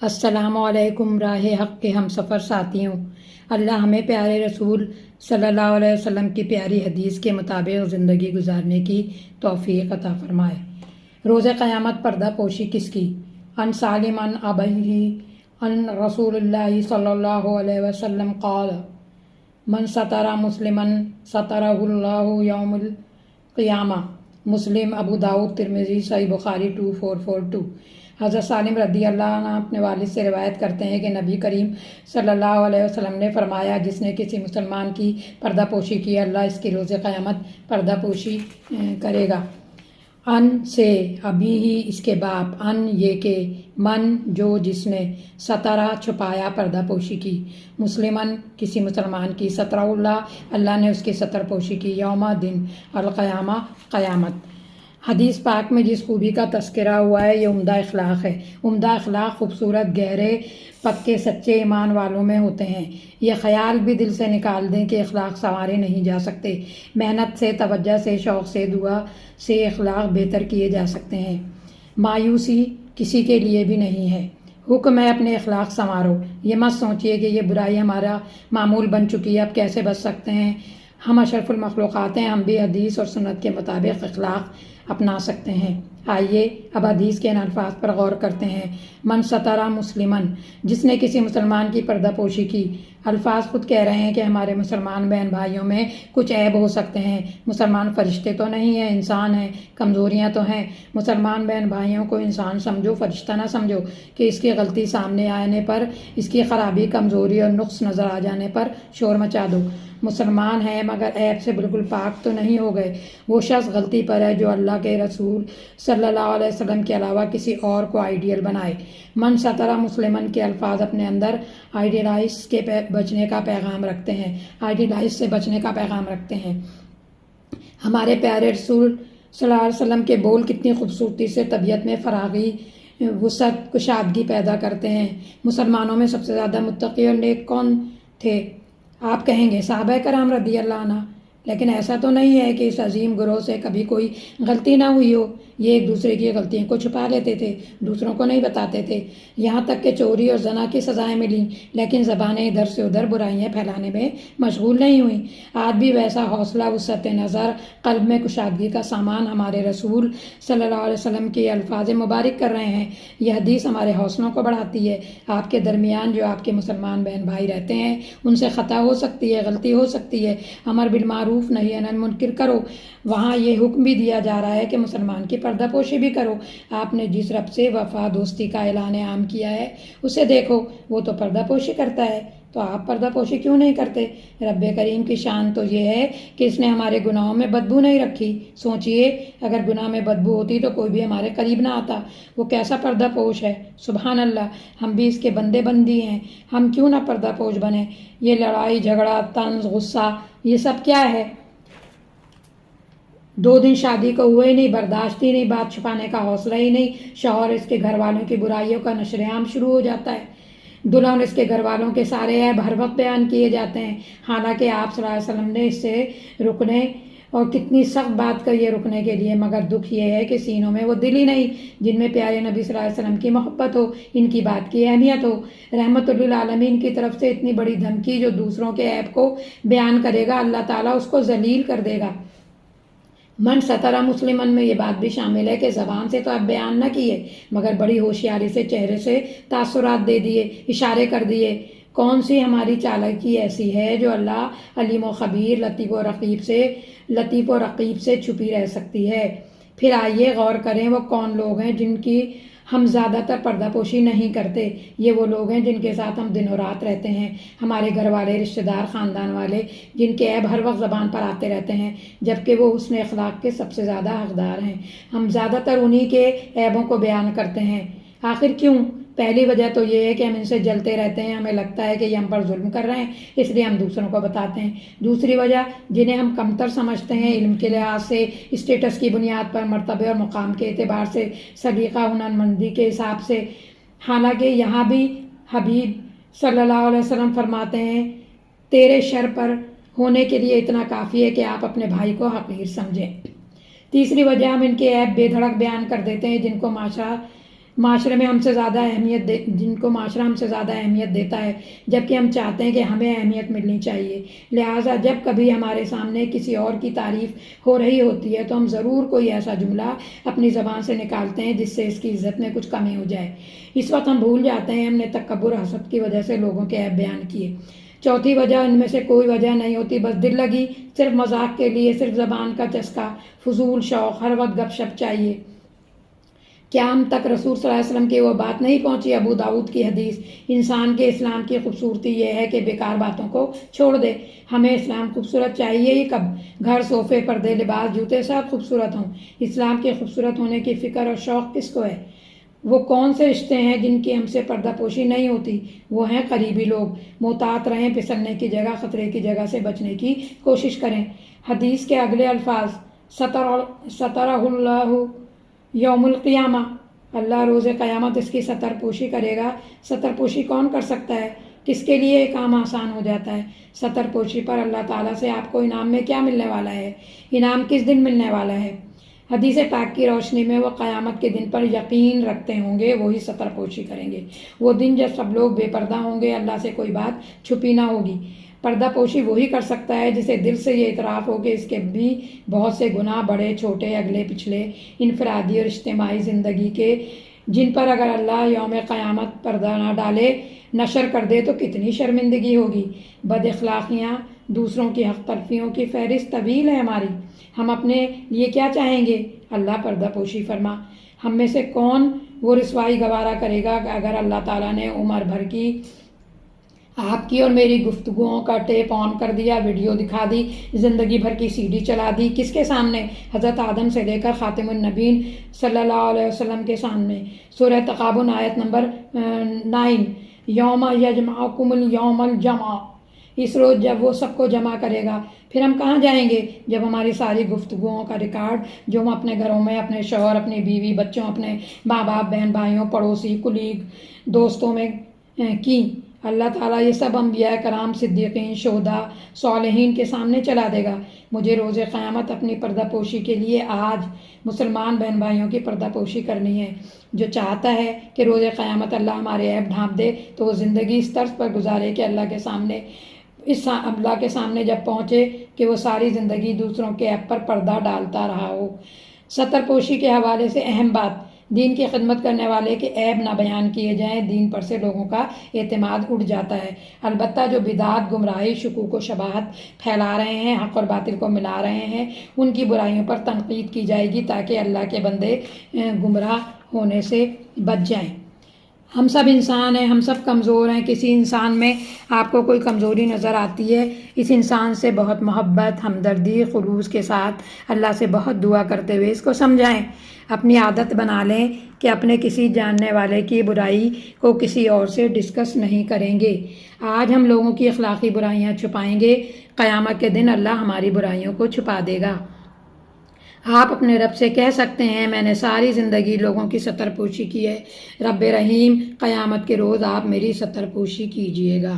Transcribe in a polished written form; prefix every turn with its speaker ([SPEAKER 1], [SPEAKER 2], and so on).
[SPEAKER 1] السلام علیکم راہ حق کے ہم سفر ساتھیوں، اللہ ہمیں پیارے رسول صلی اللہ علیہ وسلم کی پیاری حدیث کے مطابق زندگی گزارنے کی توفیق عطا فرمائے۔ روز قیامت پردہ پوشی کس کی؟ ان سالم ان ابی ان رسول اللہ صلی اللہ علیہ وسلم قال من ستر مسلما سترہ اللہ یوم القیامہ۔ مسلم، ابو داؤد، ترمذی، صحیح بخاری 2442۔ حضرت سالم رضی اللہ عنہ اپنے والد سے روایت کرتے ہیں کہ نبی کریم صلی اللہ علیہ وسلم نے فرمایا، جس نے کسی مسلمان کی پردہ پوشی کی، اللہ اس کی روز قیامت پردہ پوشی کرے گا۔ ان سے ابھی ہی اس کے باپ، ان یہ کہ من جو جس نے، سترہ چھپایا، پردہ پوشی کی، مسلمن کسی مسلمان کی، سترہ اللہ نے اس کی ستر پوشی کی، یوم دن، القیامہ قیامت۔ حدیث پاک میں جس خوبی کا تذکرہ ہوا ہے یہ عمدہ اخلاق ہے۔ عمدہ اخلاق خوبصورت، گہرے، پکے، سچے ایمان والوں میں ہوتے ہیں۔ یہ خیال بھی دل سے نکال دیں کہ اخلاق سنوارے نہیں جا سکتے۔ محنت سے، توجہ سے، شوق سے، دعا سے اخلاق بہتر کیے جا سکتے ہیں۔ مایوسی کسی کے لیے بھی نہیں ہے۔ حکم ہے اپنے اخلاق سنوارو۔ یہ مت سوچئے کہ یہ برائی ہمارا معمول بن چکی ہے، اب کیسے بچ سکتے ہیں۔ ہم اشرف المخلوقات ہیں، ہم بھی حدیث اور سنت کے مطابق اخلاق اپنا سکتے ہیں۔ آئیے اب حدیث کے ان الفاظ پر غور کرتے ہیں۔ من سترہ مسلمن، جس نے کسی مسلمان کی پردہ پوشی کی۔ الفاظ خود کہہ رہے ہیں کہ ہمارے مسلمان بہن بھائیوں میں کچھ عیب ہو سکتے ہیں۔ مسلمان فرشتے تو نہیں ہیں، انسان ہیں، کمزوریاں تو ہیں۔ مسلمان بہن بھائیوں کو انسان سمجھو، فرشتہ نہ سمجھو کہ اس کی غلطی سامنے آنے پر، اس کی خرابی، کمزوری اور نقص نظر آ جانے پر شور مچا دو۔ مسلمان ہیں مگر عیب سے بالکل پاک تو نہیں ہو گئے۔ وہ شخص غلطی پر ہے جو اللہ کے رسول صلی اللہ علیہ وسلم کے علاوہ کسی اور کو آئیڈیل بنائے۔ من سترہ مسلمن کے الفاظ اپنے اندر آئیڈیلائز کے بچنے کا پیغام رکھتے ہیں، آئیڈیلائز سے بچنے کا پیغام رکھتے ہیں۔ ہمارے پیارے رسول صلی اللہ علیہ وسلم کے بول کتنی خوبصورتی سے طبیعت میں فراغی، وسعت، کشادگی پیدا کرتے ہیں۔ مسلمانوں میں سب سے زیادہ متقی اور نیک کون تھے؟ آپ کہیں گے صحابہ کرام رضی اللہ عنہ، لیکن ایسا تو نہیں ہے کہ اس عظیم گروہ سے کبھی کوئی غلطی نہ ہوئی ہو۔ یہ ایک دوسرے کی غلطیوں کو چھپا لیتے تھے، دوسروں کو نہیں بتاتے تھے، یہاں تک کہ چوری اور زنا کی سزائیں ملیں، لیکن زبانیں ادھر سے ادھر برائیاں پھیلانے میں مشغول نہیں ہوئیں۔ آج بھی ویسا حوصلہ، وسعت نظر، قلب میں کشادگی کا سامان ہمارے رسول صلی اللہ علیہ وسلم کے الفاظ مبارک کر رہے ہیں۔ یہ حدیث ہمارے حوصلوں کو بڑھاتی ہے۔ آپ کے درمیان جو آپ کے مسلمان بہن بھائی رہتے ہیں، ان سے خطا ہو سکتی ہے، غلطی ہو سکتی ہے، امر بالمعروف نہی عن المنکر کرو۔ وہاں یہ حکم بھی دیا جا رہا ہے کہ مسلمان کی پردہ پوشی بھی کرو۔ آپ نے جس رب سے وفا دوستی کا اعلان عام کیا ہے اسے دیکھو، وہ تو پردہ پوشی کرتا ہے، تو آپ پردہ پوشی کیوں نہیں کرتے؟ رب کریم کی شان تو یہ ہے کہ اس نے ہمارے گناہوں میں بدبو نہیں رکھی۔ سوچئے اگر گناہ میں بدبو ہوتی تو کوئی بھی ہمارے قریب نہ آتا۔ وہ کیسا پردہ پوش ہے، سبحان اللہ۔ ہم بھی اس کے بندے بندی ہیں، ہم کیوں نہ پردہ پوش بنیں؟ یہ لڑائی جھگڑا، طنز، غصہ، یہ سب کیا ہے؟ 2 دن شادی کو ہوئے ہی نہیں، برداشت ہی نہیں، بات چھپانے کا حوصلہ ہی نہیں، شوہر اس کے گھر والوں کی برائیوں کا نشر عام شروع ہو جاتا ہے، دلہن اس کے گھر والوں کے سارے عیب ہر وقت بیان کیے جاتے ہیں، حالانکہ آپ صلی اللہ علیہ وسلم نے اس سے رکنے اور کتنی سخت بات کہی ہے رکنے کے لیے، مگر دکھ یہ ہے کہ سینوں میں وہ دل ہی نہیں جن میں پیارے نبی صلی اللہ علیہ وسلم کی محبت ہو، ان کی بات کی اہمیت ہو۔ رحمت للعالمین کی طرف سے اتنی بڑی دھمکی، جو دوسروں کے عیب کو بیان کرے گا اللہ تعالیٰ اس کو ذلیل کر دے گا۔ من سترہ مسلمن میں یہ بات بھی شامل ہے کہ زبان سے تو آپ بیان نہ کیے، مگر بڑی ہوشیاری سے چہرے سے تاثرات دے دیے، اشارے کر دیے۔ کون سی ہماری چالاکی ایسی ہے جو اللہ علیم و خبیر، لطیف و رقیب سے چھپی رہ سکتی ہے؟ پھر آئیے غور کریں وہ کون لوگ ہیں جن کی ہم زیادہ تر پردہ پوشی نہیں کرتے۔ یہ وہ لوگ ہیں جن کے ساتھ ہم دن و رات رہتے ہیں، ہمارے گھر والے، رشتہ دار، خاندان والے، جن کے عیب ہر وقت زبان پر آتے رہتے ہیں، جبکہ وہ حسن اخلاق کے سب سے زیادہ حقدار ہیں۔ ہم زیادہ تر انہی کے عیبوں کو بیان کرتے ہیں۔ آخر کیوں؟ پہلی وجہ تو یہ ہے کہ ہم ان سے جلتے رہتے ہیں، ہمیں لگتا ہے کہ یہ ہم پر ظلم کر رہے ہیں، اس لیے ہم دوسروں کو بتاتے ہیں۔ دوسری وجہ، جنہیں ہم کمتر سمجھتے ہیں، علم کے لحاظ سے، اسٹیٹس کی بنیاد پر، مرتبے اور مقام کے اعتبار سے، سلیقہ، ہنرمندی کے حساب سے، حالانکہ یہاں بھی حبیب صلی اللہ علیہ وسلم فرماتے ہیں تیرے شر پر ہونے کے لیے اتنا کافی ہے کہ آپ اپنے بھائی کو حقیر سمجھیں۔ تیسری وجہ، ہم ان کے عیب بے دھڑک بیان کر دیتے ہیں جن کو معاشرے میں ہم سے زیادہ جن کو معاشرہ ہم سے زیادہ اہمیت دیتا ہے، جبکہ ہم چاہتے ہیں کہ ہمیں اہمیت ملنی چاہیے۔ لہٰذا جب کبھی ہمارے سامنے کسی اور کی تعریف ہو رہی ہوتی ہے تو ہم ضرور کوئی ایسا جملہ اپنی زبان سے نکالتے ہیں جس سے اس کی عزت میں کچھ کمی ہو جائے۔ اس وقت ہم بھول جاتے ہیں ہم نے تکبر اور حسد کی وجہ سے لوگوں کے عیب بیان کیے۔ چوتھی وجہ ان میں سے کوئی وجہ نہیں ہوتی، بس دل لگی، صرف مذاق کے لیے، صرف زبان کا چسکا، فضول شوق، ہر وقت گپ شپ چاہیے۔ کیا ہم تک رسول صلی اللہ علیہ وسلم کی وہ بات نہیں پہنچی؟ ابو داؤد کی حدیث، انسان کے اسلام کی خوبصورتی یہ ہے کہ بیکار باتوں کو چھوڑ دے۔ ہمیں اسلام خوبصورت چاہیے ہی کب؟ گھر، صوفے، پردے، لباس، جوتے سب خوبصورت ہوں۔ اسلام کے خوبصورت ہونے کی فکر اور شوق کس کو ہے؟ وہ کون سے رشتے ہیں جن کی ہم سے پردہ پوشی نہیں ہوتی؟ وہ ہیں قریبی لوگ۔ محتاط رہیں، پھسلنے کی جگہ، خطرے کی جگہ سے بچنے کی کوشش کریں۔ حدیث کے اگلے الفاظ، سترہ اللہ یوم القیامہ، اللہ روز قیامت اس کی ستر پوشی کرے گا۔ ستر پوشی کون کر سکتا ہے؟ کس کے لیے یہ کام آسان ہو جاتا ہے؟ ستر پوشی پر اللہ تعالیٰ سے آپ کو انعام میں کیا ملنے والا ہے؟ انعام کس دن ملنے والا ہے؟ حدیث پاک کی روشنی میں وہ قیامت کے دن پر یقین رکھتے ہوں گے، وہی ستر پوشی کریں گے۔ وہ دن جب سب لوگ بے پردہ ہوں گے، اللہ سے کوئی بات چھپی نہ ہوگی۔ پردہ پوشی وہی کر سکتا ہے جسے دل سے یہ اعتراف ہو کہ اس کے بھی بہت سے گناہ، بڑے چھوٹے، اگلے پچھلے، انفرادی اور اجتماعی زندگی کے، جن پر اگر اللہ یوم قیامت پردہ نہ ڈالے، نشر کر دے تو کتنی شرمندگی ہوگی۔ بد اخلاقیاں، دوسروں کی حق تلفیوں کی فہرست طویل ہے ہماری۔ ہم اپنے لیے کیا چاہیں گے؟ اللہ پردہ پوشی فرما۔ ہم میں سے کون وہ رسوائی گوارا کرے گا کہ اگر اللہ تعالیٰ نے عمر بھر کی آپ کی اور میری گفتگوؤں کا ٹیپ آن کر دیا، ویڈیو دکھا دی، زندگی بھر کی CD چلا دی؟ کس کے سامنے؟ حضرت آدم سے لے کر خاتم النبیین صلی اللہ علیہ وسلم کے سامنے۔ سورہ تغابن آیت نمبر 9، یوم یجمعکم الیوم الجمع، اس روز جب وہ سب کو جمع کرے گا۔ پھر ہم کہاں جائیں گے جب ہماری ساری گفتگوؤں کا ریکارڈ جو ہم اپنے گھروں میں اپنے شوہر، اپنی بیوی، بچوں، اپنے ماں باپ، بہن بھائیوں، پڑوسی، کلیگ، دوستوں میں کی، اللہ تعالیٰ یہ سب انبیاء کرام، صدیقین، شہداء، صالحین کے سامنے چلا دے گا۔ مجھے روز قیامت اپنی پردہ پوشی کے لیے آج مسلمان بہن بھائیوں کی پردہ پوشی کرنی ہے۔ جو چاہتا ہے کہ روز قیامت اللہ ہمارے عیب ڈھانپ دے تو وہ زندگی اس طرز پر گزارے کہ اللہ کے سامنے جب پہنچے کہ وہ ساری زندگی دوسروں کے عیب پر پردہ ڈالتا رہا ہو۔ ستر پوشی کے حوالے سے اہم بات، دین کی خدمت کرنے والے کے عیب نہ بیان کیے جائیں، دین پر سے لوگوں کا اعتماد اٹھ جاتا ہے۔ البتہ جو بدعت، گمراہی، شکوک و شبہات پھیلا رہے ہیں، حق اور باطل کو ملا رہے ہیں، ان کی برائیوں پر تنقید کی جائے گی تاکہ اللہ کے بندے گمراہ ہونے سے بچ جائیں۔ ہم سب انسان ہیں، ہم سب کمزور ہیں۔ کسی انسان میں آپ کو کوئی کمزوری نظر آتی ہے، اس انسان سے بہت محبت، ہمدردی، خلوص کے ساتھ اللہ سے بہت دعا کرتے ہوئے اس کو سمجھائیں۔ اپنی عادت بنا لیں کہ اپنے کسی جاننے والے کی برائی کو کسی اور سے ڈسکس نہیں کریں گے۔ آج ہم لوگوں کی اخلاقی برائیاں چھپائیں گے، قیامت کے دن اللہ ہماری برائیوں کو چھپا دے گا۔ آپ اپنے رب سے کہہ سکتے ہیں، میں نے ساری زندگی لوگوں کی ستر پوشی کی ہے، رب رحیم، قیامت کے روز آپ میری ستر پوشی کیجیے گا۔